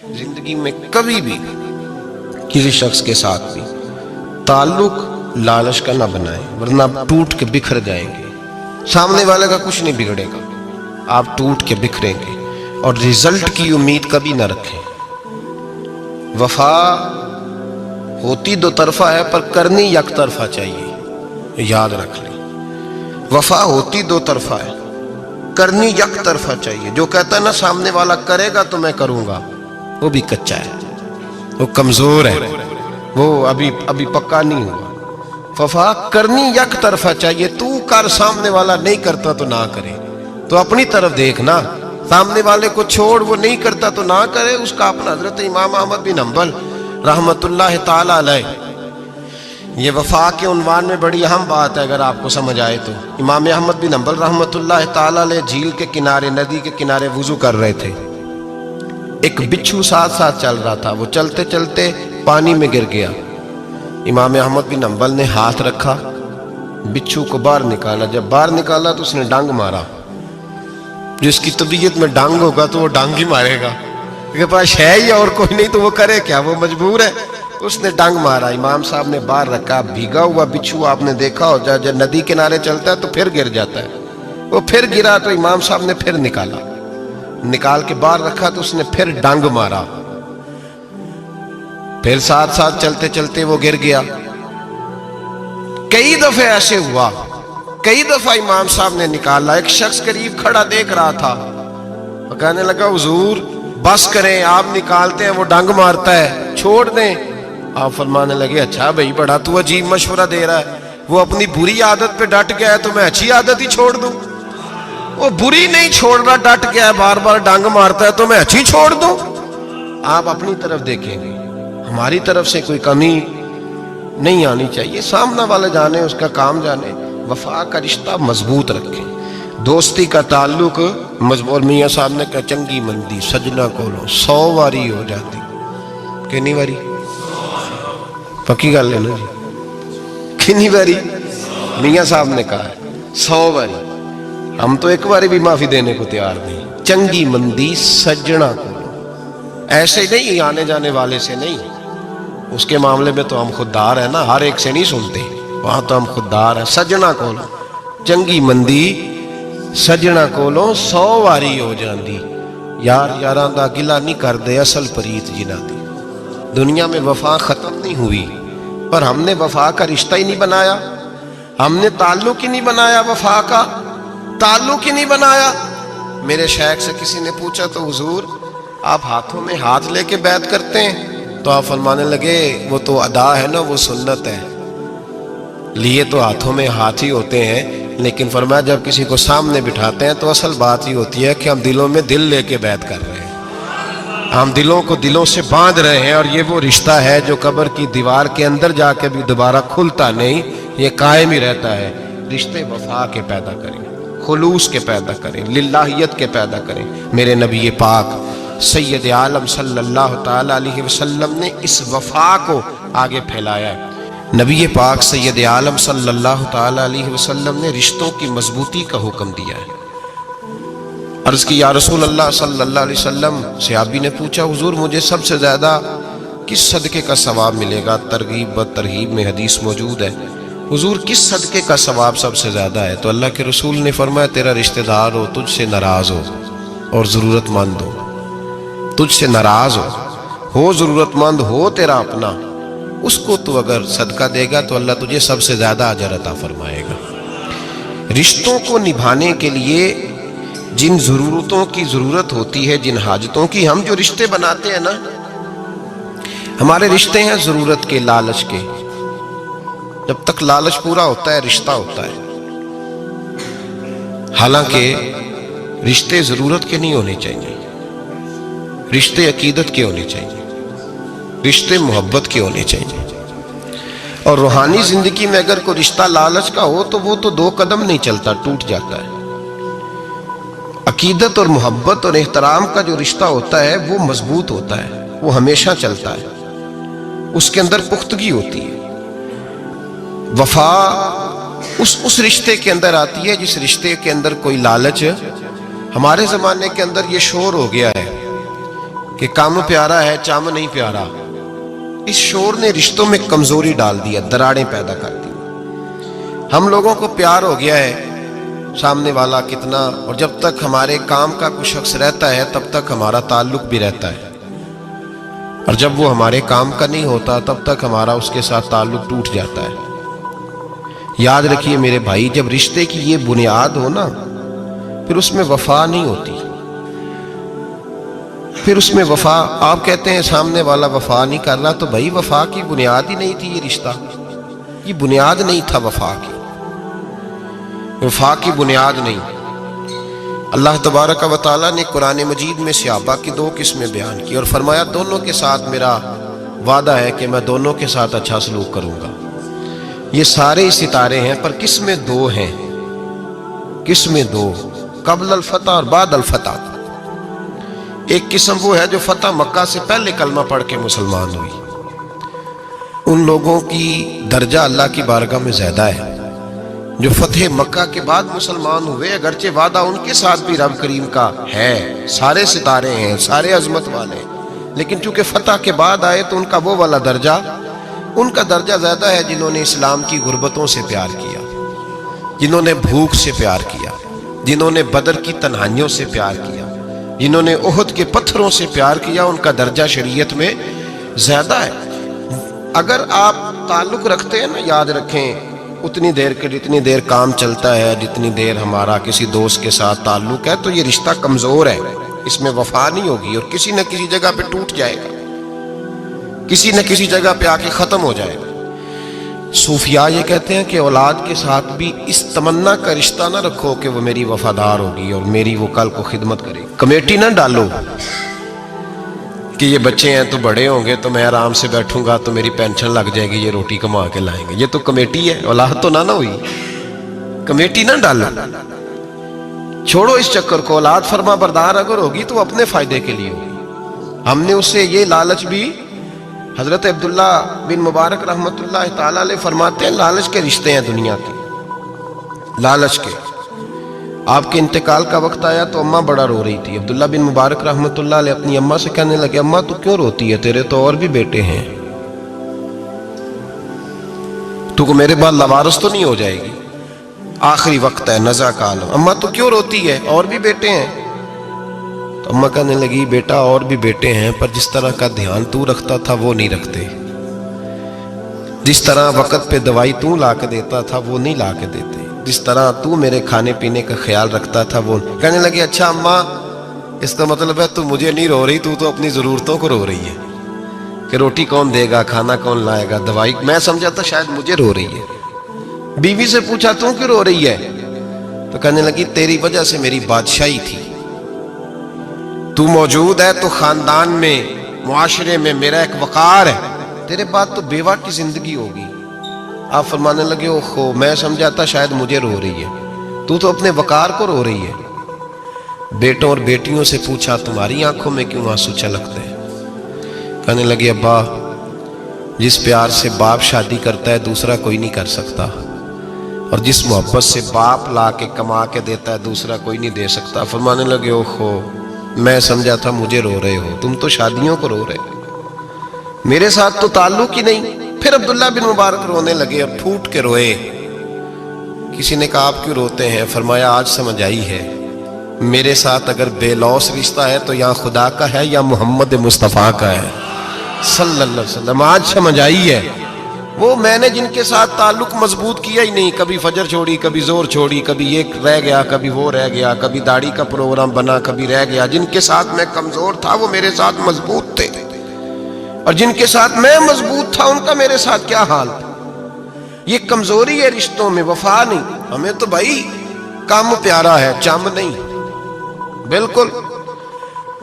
زندگی میں کبھی بھی کسی شخص کے ساتھ بھی تعلق لالچ کا نہ بنائیں، ورنہ آپ ٹوٹ کے بکھر جائیں گے۔ سامنے والے کا کچھ نہیں بگڑے گا، آپ ٹوٹ کے بکھریں گے، اور رزلٹ کی امید کبھی نہ رکھیں۔ وفا ہوتی دو طرفہ ہے پر کرنی یک طرفہ چاہیے، یاد رکھ لیں۔ وفا ہوتی دو طرفہ ہے، کرنی یک طرفہ چاہیے۔ جو کہتا ہے نا سامنے والا کرے گا تو میں کروں گا، وہ بھی کچا ہے، وہ کمزور ہے، وہ ابھی پکا نہیں ہوا۔ وفا کرنی یک طرفہ چاہیے، تو کر، سامنے والا نہیں کرتا تو نہ کرے۔ تو اپنی طرف دیکھنا، سامنے والے کو چھوڑ، وہ نہیں کرتا تو نہ کرے، اس کا اپنا۔ حضرت امام احمد بن حنبل رحمت اللہ تعالی علیہ، یہ وفا کے عنوان میں بڑی اہم بات ہے اگر آپ کو سمجھ آئے تو۔ امام احمد بن حنبل رحمت اللہ تعالی علیہ جھیل کے کنارے، ندی کے کنارے وضو کر رہے تھے۔ ایک بچھو ساتھ ساتھ چل رہا تھا، وہ چلتے چلتے پانی میں گر گیا۔ امام احمد بن حنبل نے ہاتھ رکھا، بچھو کو باہر نکالا۔ جب باہر نکالا تو اس نے ڈانگ مارا۔ جس کی طبیعت میں ڈانگ ہوگا تو وہ ڈانگ ہی مارے گا، کے پاس ہے ہی اور کوئی نہیں تو وہ کرے کیا، وہ مجبور ہے۔ اس نے ڈانگ مارا، امام صاحب نے باہر رکھا۔ بھیگا ہوا بچھو آپ نے دیکھا ہو، جب ندی کنارے چلتا ہے تو پھر گر جاتا ہے، وہ پھر گرا تو امام صاحب نے پھر نکالا، نکال کے باہر رکھا تو اس نے پھر ڈانگ مارا، پھر ساتھ ساتھ چلتے چلتے وہ گر گیا۔ کئی دفعہ ایسے ہوا، کئی دفعہ امام صاحب نے نکالا۔ ایک شخص قریب کھڑا دیکھ رہا تھا، وہ کہنے لگا حضور بس کریں، آپ نکالتے ہیں وہ ڈانگ مارتا ہے، چھوڑ دیں۔ آپ فرمانے لگے اچھا بھائی، بڑا تو عجیب مشورہ دے رہا ہے، وہ اپنی بری عادت پہ ڈٹ گیا ہے تو میں اچھی عادت ہی چھوڑ دوں؟ وہ بری نہیں چھوڑ رہا، ڈٹ گیا ہے، بار بار ڈانگ مارتا ہے تو میں اچھی چھوڑ دوں؟ آپ اپنی طرف دیکھیں گے، ہماری طرف سے کوئی کمی نہیں آنی چاہیے، سامنے والے جانے، اس کا کام جانے۔ وفا کا رشتہ مضبوط رکھیں، دوستی کا تعلق مضبوط۔ میاں صاحب نے کہا چنگی مندی سجنا کولو 100 واری ہو جاتی، کنی واری؟ پکی گل ہے نا جی، کنی واری؟ میاں صاحب نے کہا 100 واری، ہم تو ایک باری بھی معافی دینے کو تیار نہیں۔ چنگی مندی سجنا کولو، ایسے نہیں آنے جانے والے سے نہیں، اس کے معاملے میں تو ہم خوددار ہیں نا، ہر ایک سے نہیں سنتے، وہاں تو ہم خوددار ہیں۔ سجنا کولو چنگی مندی سجنا کولو 100 واری ہو جاندی، یار یاراں دا گلا نہیں کر دے اصل پریت جنہ دی۔ دنیا میں وفا ختم نہیں ہوئی، پر ہم نے وفا کا رشتہ ہی نہیں بنایا، ہم نے تعلق ہی نہیں بنایا، وفا کا تعلق ہی نہیں بنایا۔ میرے شیخ سے کسی نے پوچھا تو حضور آپ ہاتھوں میں ہاتھ لے کے بیعت کرتے ہیں؟ تو آپ فرمانے لگے وہ تو ادا ہے نا، وہ سنت ہے، لیے تو ہاتھوں میں ہاتھ ہی ہوتے ہیں، لیکن فرمایا جب کسی کو سامنے بٹھاتے ہیں تو اصل بات ہی ہوتی ہے کہ ہم دلوں میں دل لے کے بیعت کر رہے ہیں، ہم دلوں کو دلوں سے باندھ رہے ہیں، اور یہ وہ رشتہ ہے جو قبر کی دیوار کے اندر جا کے بھی دوبارہ کھلتا نہیں، یہ قائم ہی رہتا ہے۔ رشتے وفا کے پیدا کریں، خلوص کے پیدا کریں، للہیت کے پیدا کریں۔ میرے نبی پاک سید عالم صلی اللہ تعالی علیہ وسلم نے اس وفا کو آگے پھیلایا ہے۔ نبی پاک سید عالم صلی اللہ تعالی علیہ وسلم نے رشتوں کی مضبوطی کا حکم دیا ہے۔ عرض کی یا رسول اللہ صلی اللہ علیہ وسلم، صحابی نے پوچھا حضور مجھے سب سے زیادہ کس صدقے کا ثواب ملے گا؟ ترغیب و ترہیب میں حدیث موجود ہے، حضور کس صدقے کا ثواب سب سے زیادہ ہے؟ تو اللہ کے رسول نے فرمایا تیرا رشتہ دار ہو، تجھ سے ناراض ہو اور ضرورت مند ہو، تجھ سے ناراض ہو ضرورت مند ہو، تیرا اپنا، اس کو تو اگر صدقہ دے گا تو اللہ تجھے سب سے زیادہ اجر عطا فرمائے گا۔ رشتوں کو نبھانے کے لیے جن ضرورتوں کی ضرورت ہوتی ہے، جن حاجتوں کی، ہم جو رشتے بناتے ہیں نا، ہمارے رشتے ہیں ضرورت کے، لالچ کے۔ جب تک لالچ پورا ہوتا ہے رشتہ ہوتا ہے، حالانکہ رشتے ضرورت کے نہیں ہونے چاہیے، رشتے عقیدت کے ہونے چاہیے، رشتے محبت کے ہونے چاہیے۔ اور روحانی زندگی میں اگر کوئی رشتہ لالچ کا ہو تو وہ تو 2 قدم نہیں چلتا، ٹوٹ جاتا ہے۔ عقیدت اور محبت اور احترام کا جو رشتہ ہوتا ہے وہ مضبوط ہوتا ہے، وہ ہمیشہ چلتا ہے، اس کے اندر پختگی ہوتی ہے۔ وفا اس رشتے کے اندر آتی ہے جس رشتے کے اندر کوئی لالچ۔ ہمارے زمانے کے اندر یہ شور ہو گیا ہے کہ کام پیارا ہے چم نہیں پیارا، اس شور نے رشتوں میں کمزوری ڈال دیا، دراڑیں پیدا کر دی۔ ہم لوگوں کو پیار ہو گیا ہے سامنے والا کتنا، اور جب تک ہمارے کام کا کوئی شخص رہتا ہے تب تک ہمارا تعلق بھی رہتا ہے، اور جب وہ ہمارے کام کا نہیں ہوتا تب تک ہمارا اس کے ساتھ تعلق ٹوٹ جاتا ہے۔ یاد رکھیے میرے بھائی، جب رشتے کی یہ بنیاد ہو نا، پھر اس میں وفا نہیں ہوتی، پھر اس میں وفا، آپ کہتے ہیں سامنے والا وفا نہیں کر رہا، تو بھائی وفا کی بنیاد ہی نہیں تھی یہ رشتہ، یہ بنیاد نہیں تھا وفا کی، وفا کی بنیاد نہیں۔ اللہ تبارک و تعالیٰ نے قرآن مجید میں صحابہ کی دو قسمیں بیان کی اور فرمایا دونوں کے ساتھ میرا وعدہ ہے کہ میں دونوں کے ساتھ اچھا سلوک کروں گا۔ یہ سارے ستارے ہیں پر قسمیں دو ہیں، قسمیں دو، قبل الفتح اور بعد الفتح۔ ایک قسم وہ ہے جو فتح مکہ سے پہلے کلمہ پڑھ کے مسلمان ہوئی، ان لوگوں کی درجہ اللہ کی بارگاہ میں زیادہ ہے۔ جو فتح مکہ کے بعد مسلمان ہوئے، اگرچہ وعدہ ان کے ساتھ بھی رب کریم کا ہے، سارے ستارے ہیں، سارے عظمت والے ہیں، لیکن چونکہ فتح کے بعد آئے تو ان کا وہ والا درجہ، ان کا درجہ زیادہ ہے جنہوں نے اسلام کی غربتوں سے پیار کیا، جنہوں نے بھوک سے پیار کیا، جنہوں نے بدر کی تنہائیوں سے پیار کیا، جنہوں نے احد کے پتھروں سے پیار کیا، ان کا درجہ شریعت میں زیادہ ہے۔ اگر آپ تعلق رکھتے ہیں نا، یاد رکھیں اتنی دیر کے جتنی دیر کام چلتا ہے، جتنی دیر ہمارا کسی دوست کے ساتھ تعلق ہے، تو یہ رشتہ کمزور ہے، اس میں وفا نہیں ہوگی اور کسی نہ کسی جگہ پہ ٹوٹ جائے گا، کسی نہ کسی جگہ پہ آ کے ختم ہو جائے گا۔ صوفیاء یہ کہتے ہیں کہ اولاد کے ساتھ بھی اس تمنا کا رشتہ نہ رکھو کہ وہ میری وفادار ہوگی اور میری وہ کل کو خدمت کرے گی۔ کمیٹی نہ ڈالو کہ یہ بچے ہیں تو بڑے ہوں گے تو میں آرام سے بیٹھوں گا تو میری پینشن لگ جائے گی، یہ روٹی کما کے لائیں گے، یہ تو کمیٹی ہے، اولاد تو نہ ہوئی، کمیٹی نہ ڈالو، چھوڑو اس چکر کو۔ اولاد فرما بردار اگر ہوگی تو اپنے فائدے کے لیے ہوگی۔ ہم نے اسے یہ لالچ بھی، حضرت عبداللہ بن مبارک رحمت اللہ تعالیٰ علیہ فرماتے ہیں لالچ کے رشتے ہیں دنیا کے، لالچ کے۔ آپ کے انتقال کا وقت آیا تو اماں بڑا رو رہی تھی، عبداللہ بن مبارک رحمت اللہ علیہ اپنی اماں سے کہنے لگے اماں تو کیوں روتی ہے، تیرے تو اور بھی بیٹے ہیں، تو کو میرے بعد لوارث تو نہیں ہو جائے گی، آخری وقت ہے، نزع کا عالم، اماں تو کیوں روتی ہے، اور بھی بیٹے ہیں؟ تو اماں کہنے لگی بیٹا اور بھی بیٹے ہیں پر جس طرح کا دھیان تو رکھتا تھا وہ نہیں رکھتے، جس طرح وقت پہ دوائی تو لا کے دیتا تھا وہ نہیں لا کے دیتے، جس طرح تو میرے کھانے پینے کا خیال رکھتا تھا وہ۔ کہنے لگے اچھا اماں اس کا مطلب ہے تو مجھے نہیں رو رہی، تو اپنی ضرورتوں کو رو رہی ہے کہ روٹی کون دے گا، کھانا کون لائے گا، دوائی، میں سمجھا تھا شاید مجھے رو رہی ہے۔ بیوی سے پوچھا تو کیوں رو رہی ہے، تو کہنے لگی تیری وجہ سے میری بادشاہی تھی، تو موجود ہے تو خاندان میں، معاشرے میں میرا ایک وقار ہے، تیرے بعد تو بیوہ کی زندگی ہوگی۔ آپ فرمانے لگے اوہو میں سمجھا تھا شاید مجھے رو رہی ہے، تو اپنے وقار کو رو رہی ہے۔ بیٹوں اور بیٹیوں سے پوچھا تمہاری آنکھوں میں کیوں آنسو چھلکتے ہیں، کہنے لگے ابا جس پیار سے باپ شادی کرتا ہے دوسرا کوئی نہیں کر سکتا، اور جس محبت سے باپ لا کے کما کے دیتا ہے دوسرا کوئی نہیں دے سکتا۔ فرمانے لگے اوہو میں سمجھا تھا مجھے رو رہے ہو، تم تو شادیوں کو رو رہے ہو، میرے ساتھ تو تعلق ہی نہیں۔ پھر عبداللہ بن مبارک رونے لگے اور پھوٹ کے روئے۔ کسی نے کہا آپ کیوں روتے ہیں، فرمایا آج سمجھ آئی ہے میرے ساتھ اگر بے لوث رشتہ ہے تو یا خدا کا ہے یا محمد مصطفیٰ کا ہے صلی اللہ علیہ وسلم، آج سمجھ آئی ہے۔ وہ میں نے جن کے ساتھ تعلق مضبوط کیا ہی نہیں، کبھی فجر چھوڑی، کبھی زور چھوڑی، کبھی یہ رہ گیا، کبھی وہ رہ گیا، کبھی داڑھی کا پروگرام بنا، کبھی رہ گیا، جن کے ساتھ میں کمزور تھا وہ میرے ساتھ مضبوط تھے، اور جن کے ساتھ میں مضبوط تھا ان کا میرے ساتھ کیا حال تھا۔ یہ کمزوری ہے رشتوں میں، وفا نہیں۔ ہمیں تو بھائی کام پیارا ہے، چم نہیں، بالکل۔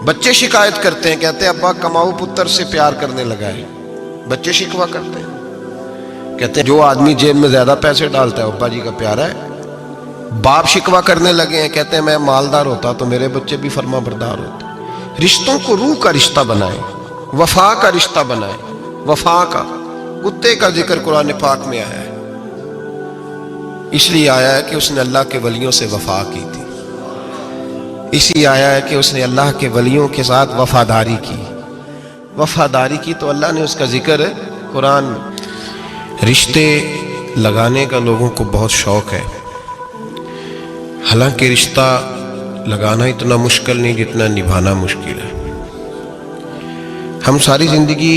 بچے شکایت کرتے ہیں، کہتے ہیں ابا کماؤ پتر سے پیار کرنے لگا ہے، بچے شکوا کرتے ہیں، کہتے ہیں جو آدمی جیب میں زیادہ پیسے ڈالتا ہے ابا جی کا پیارا ہے۔ باپ شکوا کرنے لگے ہیں، کہتے ہیں میں مالدار ہوتا تو میرے بچے بھی فرما بردار ہوتے۔ رشتوں کو روح کا رشتہ بنائیں، وفا کا رشتہ بنائیں، وفا کا۔ کتے کا ذکر قرآن پاک میں آیا ہے، اس لیے آیا ہے کہ اس نے اللہ کے ولیوں سے وفا کی تھی، اسی آیا ہے کہ اس نے اللہ کے ولیوں کے ساتھ وفاداری کی۔ وفاداری کی تو اللہ نے اس کا ذکر ہے قرآن میں۔ رشتے لگانے کا لوگوں کو بہت شوق ہے، حالانکہ رشتہ لگانا اتنا مشکل نہیں جتنا نبھانا مشکل ہے۔ ہم ساری زندگی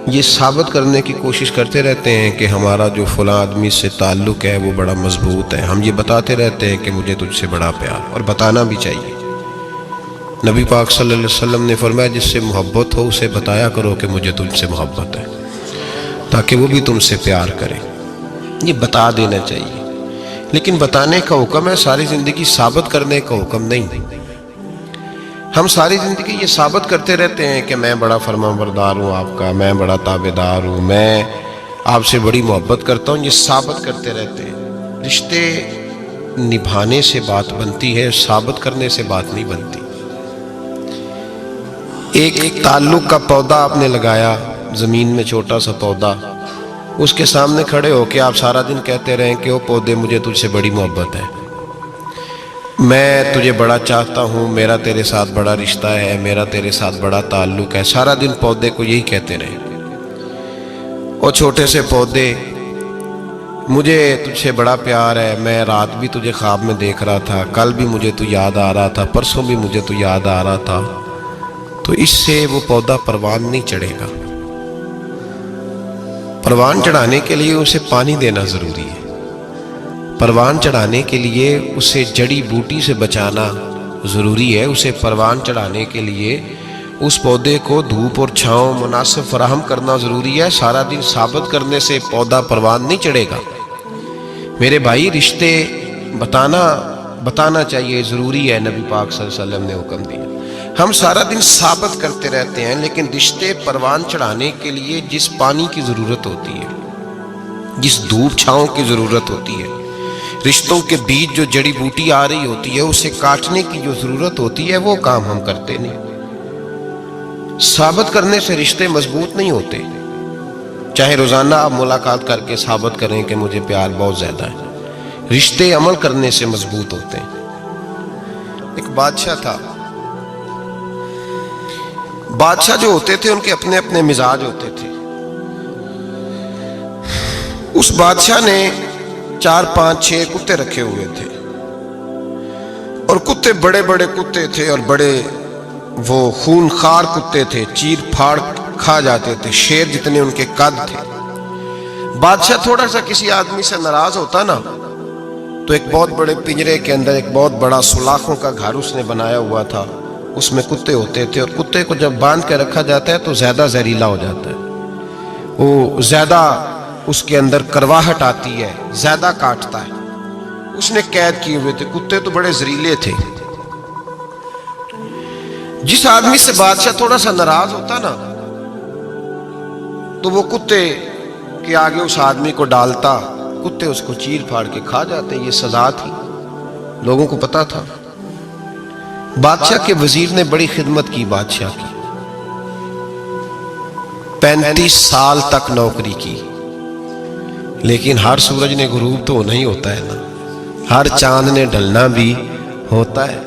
یہ ثابت کرنے کی کوشش کرتے رہتے ہیں کہ ہمارا جو فلاں آدمی سے تعلق ہے وہ بڑا مضبوط ہے، ہم یہ بتاتے رہتے ہیں کہ مجھے تجھ سے بڑا پیار، اور بتانا بھی چاہیے۔ نبی پاک صلی اللہ علیہ وسلم نے فرمایا جس سے محبت ہو اسے بتایا کرو کہ مجھے تجھ سے محبت ہے، تاکہ وہ بھی تم سے پیار کرے۔ یہ بتا دینا چاہیے، لیکن بتانے کا حکم ہے، ساری زندگی ثابت کرنے کا حکم نہیں۔ ہم ساری زندگی یہ ثابت کرتے رہتے ہیں کہ میں بڑا فرمان بردار ہوں آپ کا، میں بڑا تابعدار ہوں، میں آپ سے بڑی محبت کرتا ہوں، یہ ثابت کرتے رہتے ہیں۔ رشتے نبھانے سے بات بنتی ہے، ثابت کرنے سے بات نہیں بنتی۔ ایک تعلق کا پودا آپ نے لگایا زمین میں، چھوٹا سا پودا، اس کے سامنے کھڑے ہو کے آپ سارا دن کہتے رہیں کہ او پودے مجھے تجھ سے بڑی محبت ہے، میں تجھے بڑا چاہتا ہوں، میرا تیرے ساتھ بڑا رشتہ ہے، میرا تیرے ساتھ بڑا تعلق ہے، سارا دن پودے کو یہی کہتے رہے، او چھوٹے سے پودے مجھے تجھ سے بڑا پیار ہے، میں رات بھی تجھے خواب میں دیکھ رہا تھا، کل بھی مجھے تو یاد آ رہا تھا، پرسوں بھی مجھے تو یاد آ رہا تھا، تو اس سے وہ پودا پروان نہیں چڑھے گا۔ پروان چڑھانے کے لیے اسے پانی دینا ضروری ہے، پروان چڑھانے کے لیے اسے جڑی بوٹی سے بچانا ضروری ہے، اسے پروان چڑھانے کے لیے اس پودے کو دھوپ اور چھاؤں مناسب فراہم کرنا ضروری ہے۔ سارا دن ثابت کرنے سے پودا پروان نہیں چڑھے گا۔ میرے بھائی رشتے بتانا چاہیے، ضروری ہے، نبی پاک صلی اللہ علیہ وسلم نے حکم دیا۔ ہم سارا دن ثابت کرتے رہتے ہیں، لیکن رشتے پروان چڑھانے کے لیے جس پانی کی ضرورت ہوتی ہے، جس دھوپ چھاؤں کی ضرورت ہوتی ہے، رشتوں کے بیچ جو جڑی بوٹی آ رہی ہوتی ہے اسے کاٹنے کی جو ضرورت ہوتی ہے، وہ کام ہم کرتے نہیں۔ ثابت کرنے سے رشتے مضبوط نہیں ہوتے، چاہے روزانہ آپ ملاقات کر کے ثابت کریں کہ مجھے پیار بہت زیادہ ہے، رشتے عمل کرنے سے مضبوط ہوتے ہیں۔ ایک بادشاہ تھا، بادشاہ جو ہوتے تھے ان کے اپنے اپنے مزاج ہوتے تھے۔ اس بادشاہ نے 4 5 6 کتے رکھے ہوئے تھے، اور کتے بڑے بڑے کتے تھے، اور بڑے وہ خون خار کتے تھے، چیر پھاڑ کھا جاتے تھے، شیر جتنے ان کے قد تھے۔ بادشاہ تھوڑا سا کسی آدمی سے ناراض ہوتا نا، تو ایک بہت بڑے پنجرے کے اندر ایک بہت بڑا سلاخوں کا گھر اس نے بنایا ہوا تھا، اس میں کتے ہوتے تھے، اور کتے کو جب باندھ کے رکھا جاتا ہے تو زیادہ زہریلا ہو جاتا ہے، وہ زیادہ اس کے اندر کرواہٹ آتی ہے، زیادہ کاٹتا ہے۔ اس نے قید کیے ہوئے تھے، کتے تو بڑے زہریلے تھے۔ جس آدمی سے بادشاہ تھوڑا سا ناراض ہوتا نا، تو وہ کتے کے آگے اس آدمی کو ڈالتا، کتے اس کو چیر پھاڑ کے کھا جاتے۔ یہ سزا تھی، لوگوں کو پتا تھا۔ بادشاہ کے وزیر نے بڑی خدمت کی بادشاہ کی، 35 سال تک نوکری کی، لیکن ہر سورج نے غروب تو ہونا ہی ہوتا ہے نا، ہر چاند نے ڈھلنا بھی ہوتا ہے۔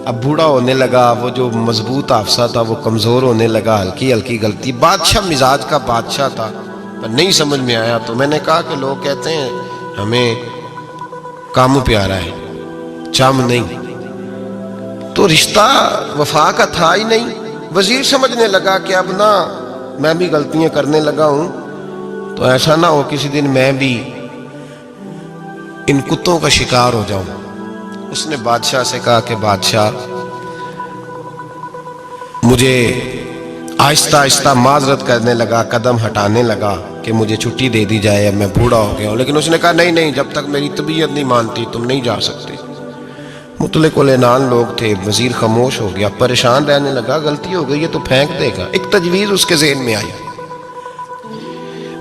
اب بوڑھا ہونے لگا، وہ جو مضبوط حافظہ تھا وہ کمزور ہونے لگا، ہلکی ہلکی غلطی۔ بادشاہ مزاج کا بادشاہ تھا، پر نہیں سمجھ میں آیا، تو میں نے کہا کہ لوگ کہتے ہیں ہمیں کام پیارا ہے، چم نہیں، تو رشتہ وفا کا تھا ہی نہیں۔ وزیر سمجھنے لگا کہ اب نہ میں بھی غلطیاں کرنے لگا ہوں، تو ایسا نہ ہو کسی دن میں بھی ان کتوں کا شکار ہو جاؤں۔ اس نے بادشاہ سے کہا کہ بادشاہ، مجھے آہستہ آہستہ معذرت کرنے لگا، قدم ہٹانے لگا کہ مجھے چھٹی دے دی جائے، اب میں بوڑھا ہو گیا ہوں۔ لیکن اس نے کہا نہیں، جب تک میری طبیعت نہیں مانتی تم نہیں جا سکتے۔ مطلق العنان لوگ تھے، وزیر خاموش ہو گیا، پریشان رہنے لگا، غلطی ہو گئی یہ تو پھینک دے گا۔ ایک تجویز اس کے ذہن میں آئی،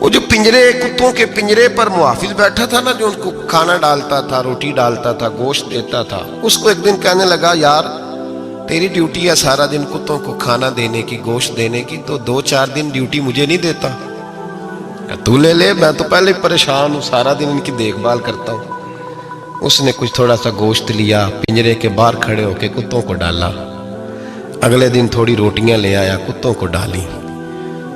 وہ جو کتوں کے پنجرے پر محافظ بیٹھا تھا نا، جو ان کو کھانا ڈالتا تھا، روٹی ڈالتا تھا، گوشت دیتا تھا، اس کو ایک دن کہنے لگا، یار تیری ڈیوٹی ہے سارا دن کتوں کو کھانا دینے کی، گوشت دینے کی، تو 2-4 دن ڈیوٹی مجھے نہیں دیتا؟ تو لے لے، میں تو پہلے پریشان ہوں، سارا دن ان کی دیکھ بھال کرتا ہوں۔ اس نے کچھ تھوڑا سا گوشت لیا، پنجرے کے باہر کھڑے ہو کے کتوں کو ڈالا۔ اگلے دن تھوڑی روٹیاں لے آیا، کتوں کو ڈالی۔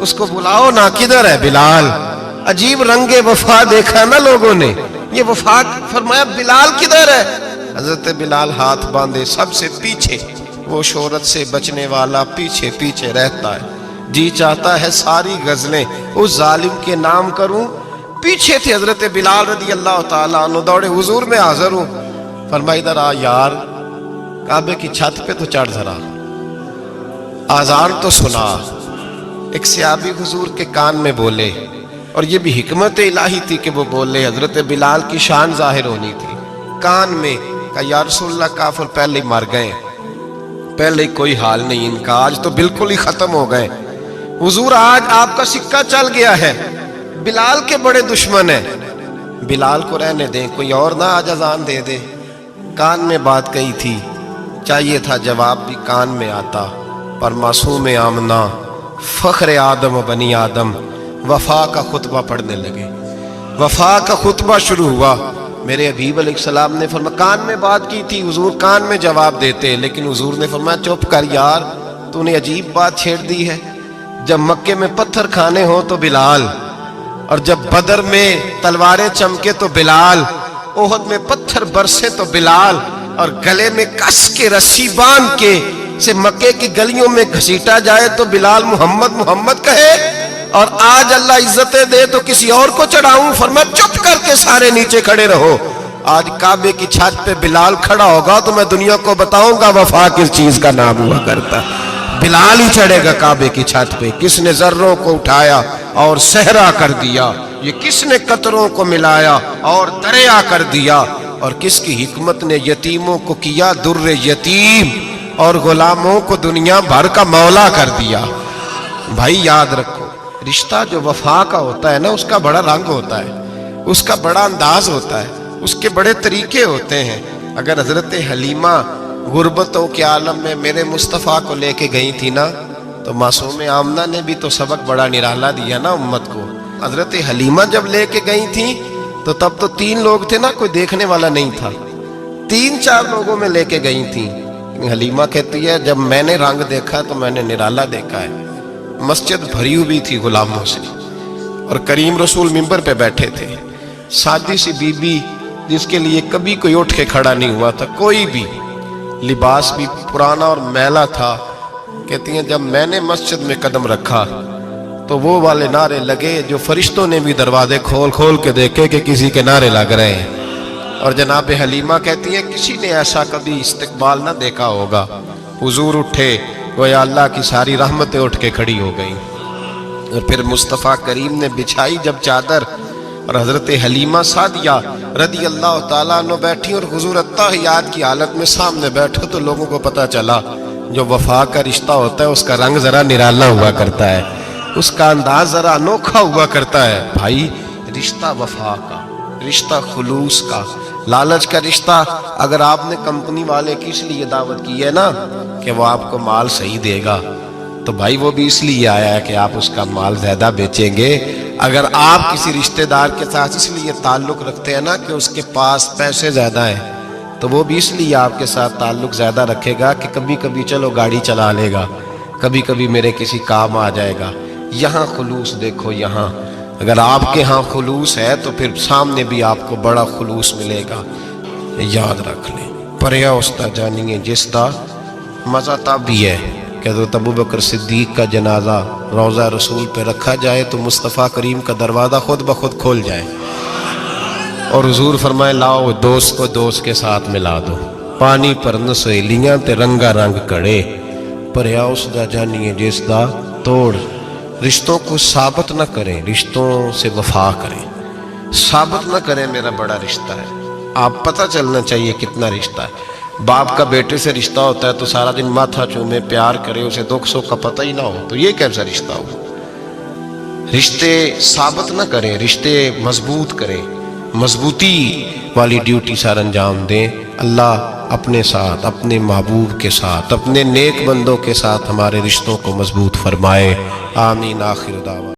اس کو بلاؤ نا، کدھر ہے بلال؟ عجیب رنگ وفا دیکھا نا لوگوں نے، یہ وفا. فرمایا بلال کدھر ہے؟ حضرت بلال ہاتھ باندھے سب سے پیچھے، وہ شہرت سے بچنے والا پیچھے پیچھے رہتا ہے. جی چاہتا ہے ساری غزلیں اس ظالم کے نام کروں. پیچھے تھے حضرت بلال رضی اللہ تعالیٰ عنہ، دوڑے حضور میں حاضر ہوں. فرمایا ادھر آ یار، کعبے کی چھت پہ تو چڑھ ذرا، آذان تو سنا. ایک صحابی حضور کے کان میں بولے، اور یہ بھی حکمت الہی تھی کہ وہ بولے، حضرت بلال کی شان ظاہر ہونی تھی. کان میں کہا یا رسول اللہ کافر پہلے ہی مر گئے، پہلے ہی کوئی حال نہیں ان کا، آج تو بالکل ہی ختم ہو گئے. حضور آج آپ کا سکہ چل گیا ہے، بلال کے بڑے دشمن ہیں، بلال کو رہنے دیں، کوئی اور نہ آج اذان دے دے. کان میں بات کہی تھی، چاہیے تھا جواب بھی کان میں آتا، پر معصوم آمنہ فخر آدم و بنی آدم وفا کا خطبہ پڑھنے لگے. وفا کا خطبہ شروع ہوا. میرے حبیب علیہ السلام نے فرمایا، کان میں بات کی تھی، حضور کان میں جواب دیتے، لیکن حضور نے فرمایا چپ کر یار، تو نے عجیب بات چھیڑ دی ہے. جب مکے میں پتھر کھانے ہو تو بلال، اور جب بدر میں تلواریں چمکے تو بلال، احد میں پتھر برسے تو بلال، اور گلے میں کس کے رسی باندھ کے سے مکے کی گلیوں میں گھسیٹا جائے تو بلال محمد محمد کہے. اور آج اللہ عزتیں دے تو کسی اور کو چڑھاؤں. فرمایا چپ کر کے سارے نیچے کھڑے رہو. آج کعبے کی چھت پہ بلال کھڑا ہوگا تو میں دنیا کو بتاؤں گا وفا کس چیز کا نام ہوا کرتا. بلال ہی چڑھے گا کعبے کی چھت پہ. کس نے ذروں کو اٹھایا اور صحرا کر دیا، یہ کس نے قطروں کو ملایا اور دریا کر دیا، اور کس کی حکمت نے یتیموں کو کیا در یتیم اور غلاموں کو دنیا بھر کا مولا کر دیا. بھائی یاد رکھو، رشتہ جو وفا کا ہوتا ہے نا، اس کا بڑا رنگ ہوتا ہے، اس کا بڑا انداز ہوتا ہے، اس کے بڑے طریقے ہوتے ہیں. اگر حضرت حلیمہ غربتوں کے عالم میں میرے مصطفیٰ کو لے کے گئی تھی نا، تو معصوم آمنہ نے بھی تو سبق بڑا نرالا دیا نا امت کو. حضرت حلیمہ جب لے کے گئی تھی تو تب تو 3 لوگ تھے نا، کوئی دیکھنے والا نہیں تھا. 3-4 لوگوں میں لے کے گئی تھی. حلیمہ کہتی ہے جب میں نے رنگ دیکھا تو میں نے نرالا دیکھا ہے. مسجد بھری ہوئی تھی غلاموں سے، اور کریم رسول منبر پہ بیٹھے تھے. سادی سی بی بی جس کے لیے کبھی کوئی اٹھ کے کھڑا نہیں ہوا تھا، کوئی بھی، لباس بھی پرانا اور میلا تھا. کہتی ہیں جب میں نے مسجد میں قدم رکھا تو وہ والے نعرے لگے جو فرشتوں نے بھی دروازے کھول کھول کے دیکھے کہ کسی کے نعرے لگ رہے ہیں. اور جناب حلیمہ کہتی ہیں کسی نے ایسا کبھی استقبال نہ دیکھا ہوگا. حضور اٹھے، گویا اللہ کی ساری رحمتیں اٹھ کے کھڑی ہو گئیں. اور پھر مصطفیٰ کریم نے بچھائی جب چادر، اور حضرت حلیمہ سعدیہ رضی اللہ تعالیٰ عنہ بیٹھی، اور حضور اتحیات کی حالت میں سامنے بیٹھے، تو لوگوں کو پتہ چلا جو وفا کا رشتہ ہوتا ہے اس کا رنگ ذرا نرالا ہوا کرتا ہے، اس کا انداز ذرا انوکھا ہوا کرتا ہے. بھائی رشتہ وفا کا، رشتہ خلوص کا، لالچ کا رشتہ. اگر آپ نے کمپنی والے کی اس لیے دعوت کی ہے نا کہ وہ آپ کو مال صحیح دے گا، تو بھائی وہ بھی اس لیے آیا ہے کہ آپ اس کا مال زیادہ بیچیں گے. اگر آپ کسی رشتہ دار کے ساتھ اس لیے تعلق رکھتے ہیں نا کہ اس کے پاس پیسے زیادہ ہیں، تو وہ بھی اس لیے آپ کے ساتھ تعلق زیادہ رکھے گا کہ کبھی کبھی چلو گاڑی چلا لے گا، کبھی کبھی میرے کسی کام آ جائے گا. یہاں خلوص دیکھو، یہاں اگر آپ کے ہاں خلوص ہے تو پھر سامنے بھی آپ کو بڑا خلوص ملے گا. یاد رکھ لیں، پریا استا جانیے جس دا مزہ تب بھی ہے کہ حضرت ابوبکر صدیق کا جنازہ روضہ رسول پہ رکھا جائے تو مصطفیٰ کریم کا دروازہ خود بخود کھول جائے، اور حضور فرمائے لاؤ دوست کو دوست کے ساتھ ملا دو، پانی پر نسویلیاں تے رنگا رنگ کڑے. پریا استا جانیے جس دا توڑ. رشتوں کو ثابت نہ کریں، رشتوں سے وفا کریں. ثابت نہ کریں میرا بڑا رشتہ ہے، آپ پتہ چلنا چاہیے کتنا رشتہ ہے. باپ کا بیٹے سے رشتہ ہوتا ہے تو سارا دن ماتھا چومے، پیار کرے، اسے دکھ سکھ کا پتہ ہی نہ ہو، تو یہ کیسا رشتہ ہو؟ رشتے ثابت نہ کریں، رشتے مضبوط کریں، مضبوطی والی ڈیوٹی سر انجام دیں. اللہ اپنے ساتھ، اپنے محبوب کے ساتھ، اپنے نیک بندوں کے ساتھ ہمارے رشتوں کو مضبوط فرمائے. آمین. آخر دعوانا.